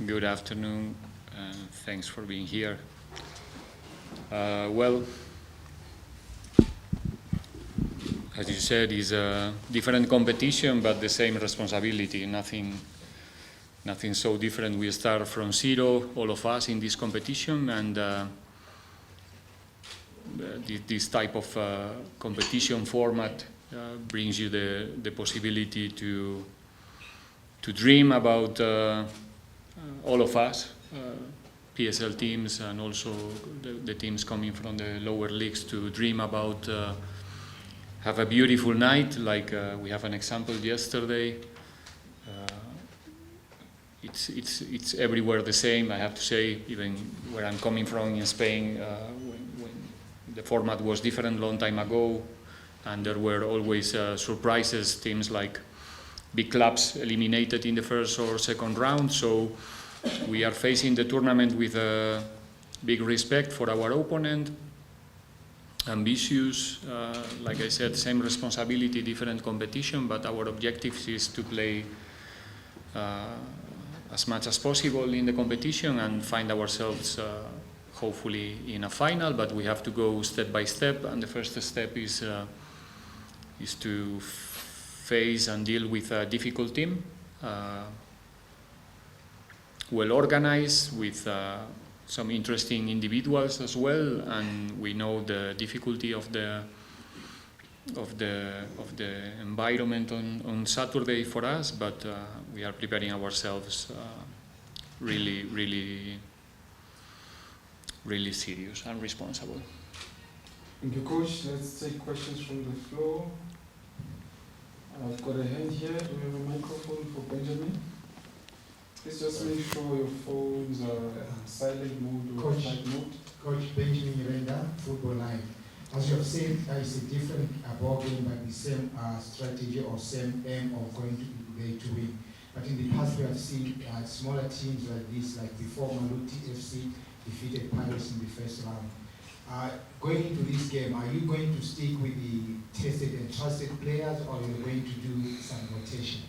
Good afternoon. Thanks for being here. Well, as you said, it's a different competition, but the same responsibility. Nothing so different. We start from zero, all of us in this competition, and this type of competition format brings you the possibility to dream about all of us, PSL teams, and also the teams coming from the lower leagues, to dream about have a beautiful night, like we have an example yesterday. It's everywhere the same. I have to say, even where I'm coming from in Spain, when the format was different long time ago, and there were always surprises, teams like big clubs eliminated in the first or second round. So we are facing the tournament with a big respect for our opponent, ambitious, like I said, same responsibility, different competition, but our objective is to play as much as possible in the competition and find ourselves hopefully in a final, but we have to go step by step, and the first step is to face and deal with a difficult team, well organized, with some interesting individuals as well, and we know the difficulty of the environment on Saturday for us, but we are preparing ourselves really serious and responsible. Thank you, Coach. Let's take questions from the floor. I've got a hand here. Do we have a microphone for Benjamin? Please just make sure your phones are silent mode or flight mode. Coach Benjamin Renda, Football Live. As you have said, it's a different ball game, but the same strategy or same aim of going to win. But in the past, we have seen smaller teams like this, like before Maluti FC defeated Paris in the first round. Going into this game, are you going to stick with the tested and trusted players, or are you going to do some rotation?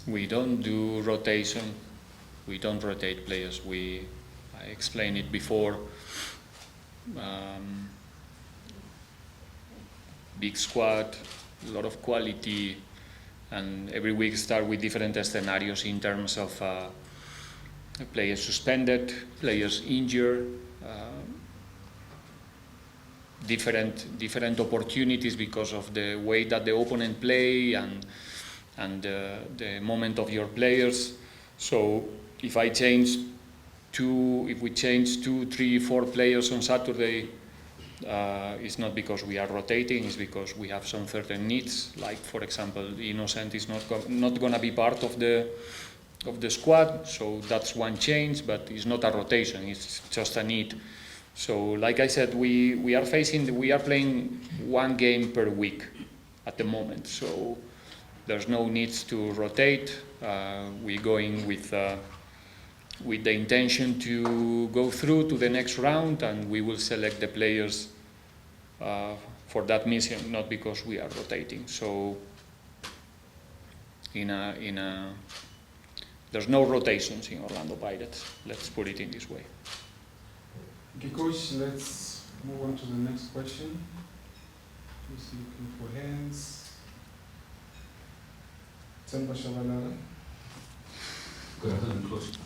We don't do rotation. We don't rotate players. I explained it before. Big squad, a lot of quality, and every week start with different scenarios in terms of players suspended, players injured, different opportunities because of the way that the opponent play and the moment of your players. So if we change 2, 3, 4 players on Saturday, it's not because we are rotating, it's because we have some certain needs. Like, for example, Innocent is not going to be part of the squad, so that's one change, but it's not a rotation, it's just a need. So like I said, we are playing one game per week at the moment, so there's no need to rotate. We're going with the intention to go through to the next round, and we will select the players for that mission, not because we are rotating. So there's no rotations in Orlando Pirates. Let's put it in this way. Okay, Coach, let's move on to the next question. Just looking for hands. Temba Shabalala. Good afternoon, Coach.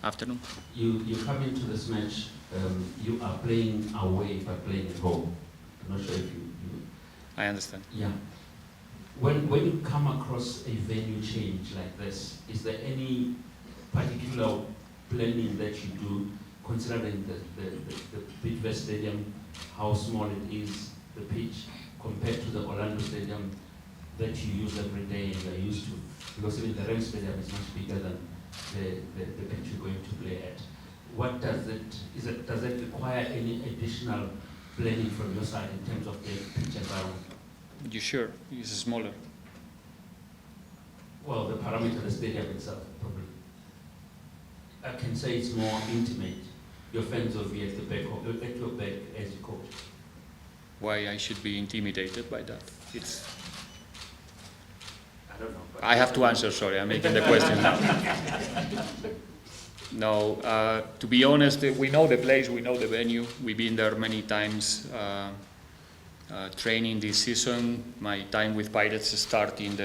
Afternoon. You come into this match, you are playing away but playing at home. I'm not sure if you I understand. Yeah. When you come across a venue change like this, is there any particular planning that you do, considering the Bidvest Stadium, how small it is, the pitch, compared to the Orlando Stadium that you use every day and you're used to? Because even the Rem Stadium is much bigger than the pitch you're going to play at. What does it require any additional planning from your side in terms of the pitch environment? You sure? It's smaller. Well, the parameter of the stadium itself, probably. I can say it's more intimate. Your fans will be at your back as you coach. Why I should be intimidated by that? don't know. But I have to answer, sorry, I'm making the question now. No, to be honest, we know the place, we know the venue. We've been there many times training this season. My time with Pirates started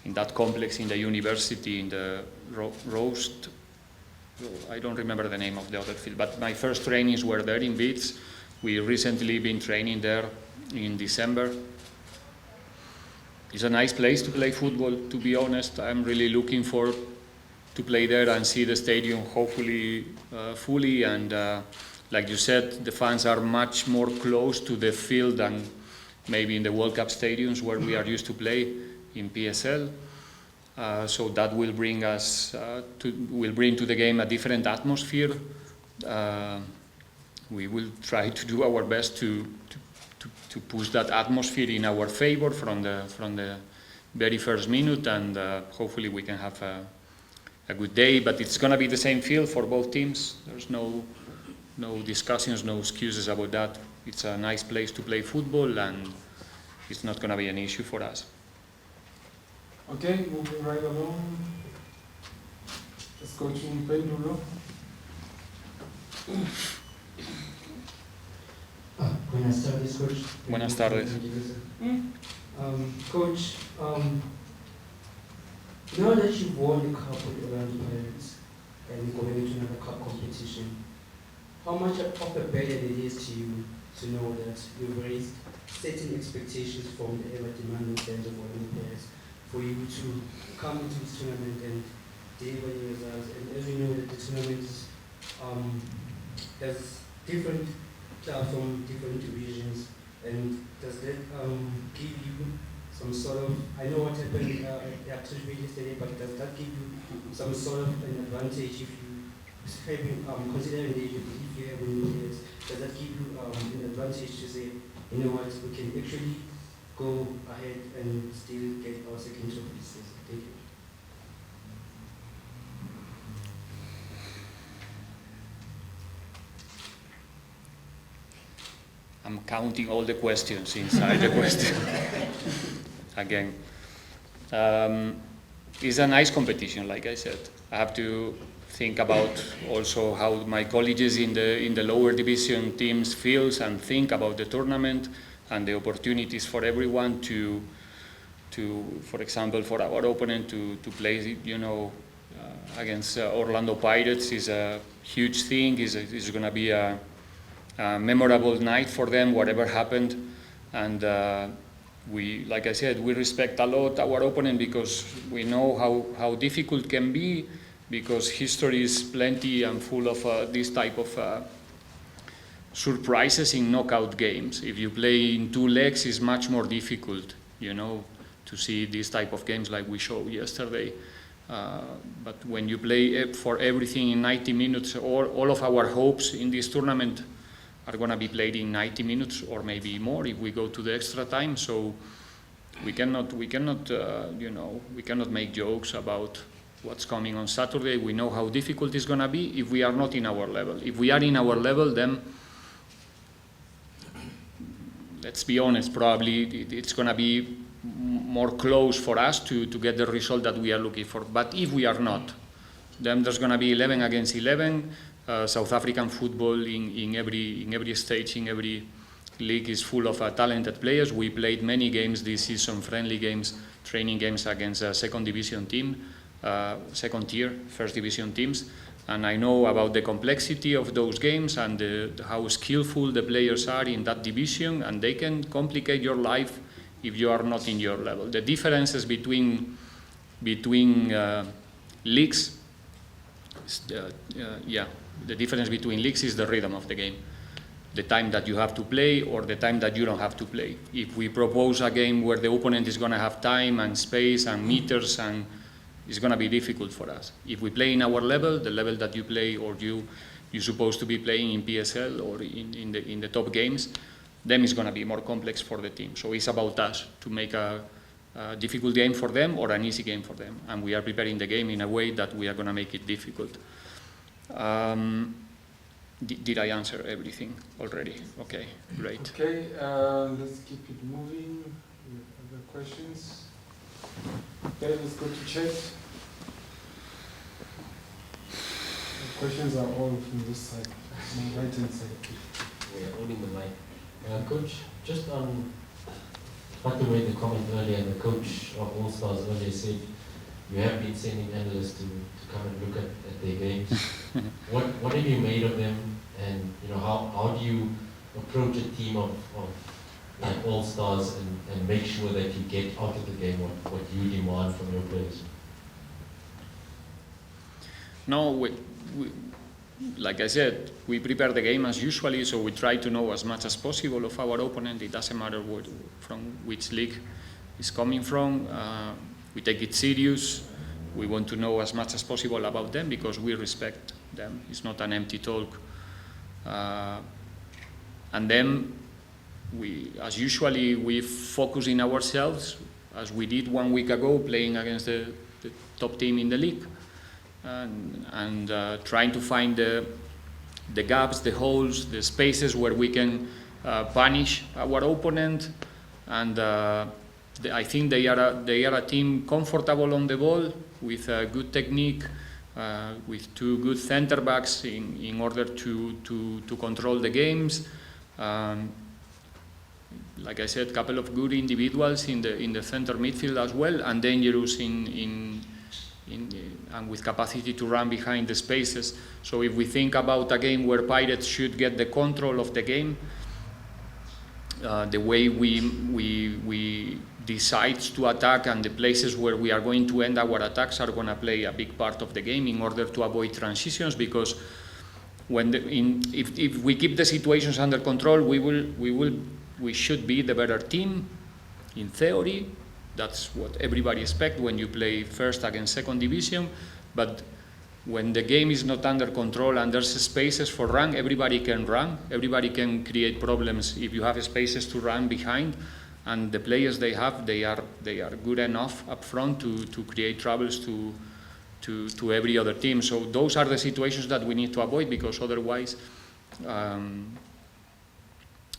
in that complex in the university, in the Roast. I don't remember the name of the other field, but my first trainings were there in WITS. We recently been training there in December. It's a nice place to play football, to be honest. I'm really looking forward to play there and see the stadium hopefully fully. And like you said, the fans are much more close to the field than maybe in the World Cup stadiums where we are used to play in PSL. So that will bring us will bring to the game a different atmosphere. We will try to do our best to push that atmosphere in our favor from the very first minute, and hopefully we can have a good day. But it's going to be the same field for both teams. There's no discussions, no excuses about that. It's a nice place to play football, and it's not going to be an issue for us. Okay, moving right along. Let's go to Pedro. Buenas tardes, Coach. Buenas tardes. Coach, now that you've won the cup with Orlando Pirates and going into another cup competition, how much of a burden it is to you to know that you've raised certain expectations from the ever demanding fans of Orlando Pirates for you to come into this tournament and deliver the results? And as we know that the tournament has different clubs from different divisions, and does that give you some sort of, I know what happened at the activity yesterday, but does that give you some sort of an advantage if you, considering that if you have winning players, does that give you an advantage to say, you know what, we can actually go ahead and still get our second trophy this season? Thank you. I'm counting all the questions inside the question. Again, it's a nice competition, like I said. I have to think about also how my colleagues in the lower division teams feels and think about the tournament and the opportunities for everyone to for example, for our opponent to play, against Orlando Pirates is a huge thing. Is going to be a memorable night for them, whatever happened. And we, like I said, we respect a lot our opponent because we know how difficult it can be, because history is plenty and full of this type of surprises in knockout games. If you play in two legs, it's much more difficult, to see this type of games like we showed yesterday. But when you play for everything in 90 minutes, all of our hopes in this tournament are going to be played in 90 minutes or maybe more if we go to the extra time. So we cannot make jokes about what's coming on Saturday. We know how difficult it's going to be if we are not in our level. If we are in our level, then let's be honest, probably it's going to be more close for us to get the result that we are looking for. But if we are not, then there's going to be 11 against 11. South African football in every stage, in every league is full of talented players. We played many games this season, friendly games, training games against a second division team, second tier, first division teams. And I know about the complexity of those games and how skillful the players are in that division, and they can complicate your life if you are not in your level. The differences between leagues, the difference between leagues is the rhythm of the game, the time that you have to play or the time that you don't have to play. If we propose a game where the opponent is going to have time and space and meters, and it's going to be difficult for us. If we play in our level, the level that you play or you're supposed to be playing in PSL or in the top games, then it's going to be more complex for the team. So it's about us to make a difficult game for them or an easy game for them. And we are preparing the game in a way that we are going to make it difficult. Did I answer everything already? Okay, great. Okay, let's keep it moving. Other questions? Okay, let's go to chat. The questions are all from this side, my right hand side. Yeah, holding the mic. Coach, just on what the way the comment earlier, the coach of All Stars earlier said you have been sending analysts to come and look at their games. What have you made of them, and how do you approach a team of like All Stars and make sure that you get out of the game what you demand from your players? No, we, like I said, we prepare the game as usually, so we try to know as much as possible of our opponent. It doesn't matter from which league it's coming from. We take it serious. We want to know as much as possible about them because we respect them. It's not an empty talk. And then, as usually, we focus in ourselves, as we did 1 week ago, playing against the top team in the league. And trying to find the gaps, the holes, the spaces where we can punish our opponent. And I think they are a team comfortable on the ball with good technique, with two good center backs in order to control the games. Like I said, a couple of good individuals in the center midfield as well, and dangerous and with capacity to run behind the spaces. So if we think about a game where Pirates should get the control of the game, the way we decide to attack and the places where we are going to end our attacks are going to play a big part of the game in order to avoid transitions, because if we keep the situations under control, we should be the better team in theory. That's what everybody expects when you play first against second division. But when the game is not under control and there's spaces for run, everybody can run. Everybody can create problems if you have spaces to run behind. And the players they are good enough up front to create troubles to every other team. So those are the situations that we need to avoid, because otherwise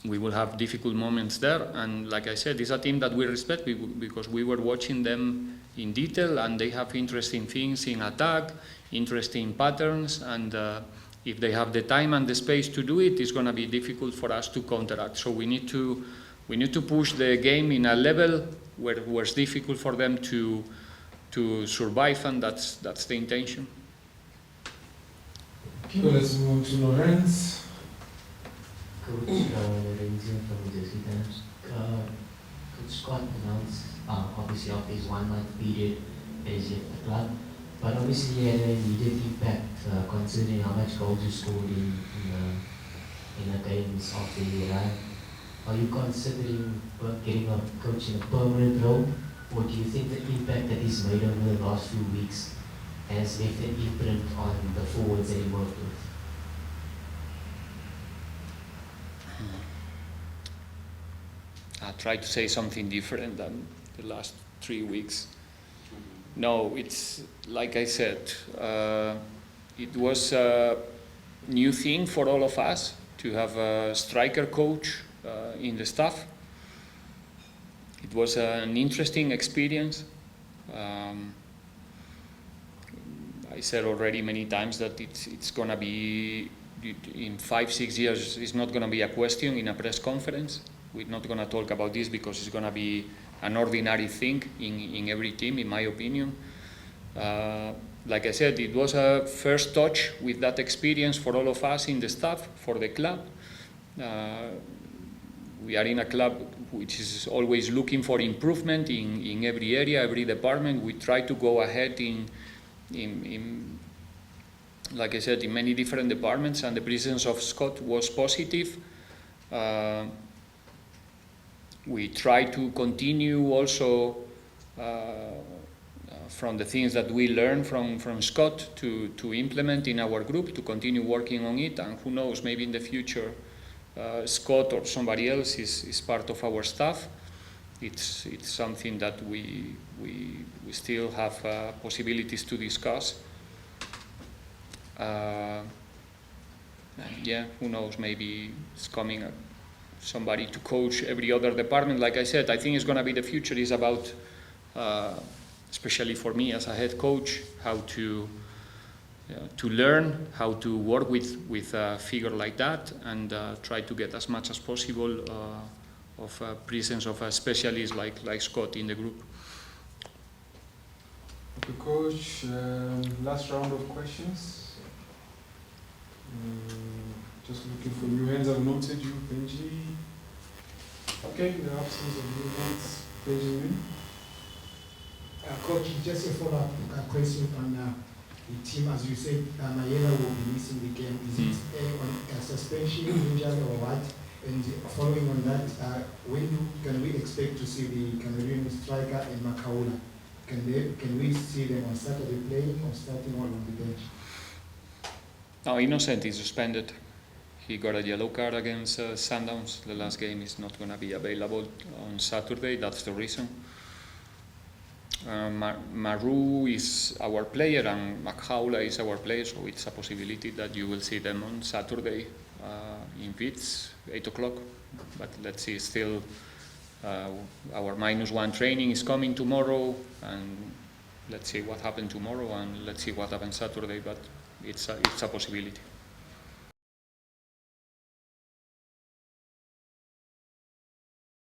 we will have difficult moments there. And like I said, it's a team that we respect because we were watching them in detail, and they have interesting things in attack, interesting patterns, and if they have the time and the space to do it, it's going to be difficult for us to counteract. So we need to push the game in a level where it's difficult for them to survive, and that's the intention. Okay, let's move to Lorenz. Coach Riveiro from José. Coach Scott announced, obviously after his 1 month period as at the club, but obviously he had an immediate impact considering how much goals you scored in the games of the run. Are you considering getting a coach in a permanent role, or do you think the impact that he's made over the last few weeks has left an imprint on the forwards that he worked with? I try to say something different than the last 3 weeks. No, it's like I said, it was a new thing for all of us to have a striker coach in the staff. It was an interesting experience. I said already many times that it's going to be, in 5-6 years, it's not going to be a question in a press conference. We're not going to talk about this because it's going to be an ordinary thing in every team, in my opinion. Like I said, it was a first touch with that experience for all of us in the staff, for the club. We are in a club which is always looking for improvement in every area, every department. We try to go ahead in like I said, in many different departments, and the presence of Scott was positive. We try to continue also from the things that we learned from Scott to implement in our group, to continue working on it, and who knows, maybe in the future Scott or somebody else is part of our staff. It's something that we still have possibilities to discuss. And yeah, who knows, maybe it's coming somebody to coach every other department. Like I said, I think it's going to be the future is about especially for me as a head coach, how to learn how to work with a figure like that, and try to get as much as possible of presence of a specialist like Scott in the group. Okay, coach. Last round of questions. Just looking for new hands. I've noted you, Benji. Okay, in the absence of new hands, Benjamin. Coach, just a follow-up question on the team. As you said, Mayela will be missing the game. Is it on a suspension, injury, or what? And following on that, can we expect to see the Cameroon striker and Makaula? Can we see them on Saturday playing or starting all on the bench? No, Innocent is suspended. He got a yellow card against Sundowns. The last game is not going to be available on Saturday. That's the reason. Maru is our player and Makhaula is our player, so it's a possibility that you will see them on Saturday in WITS, 8 o'clock. But let's see, still our -1 training is coming tomorrow, and let's see what happens tomorrow, and let's see what happens Saturday, but it's a possibility.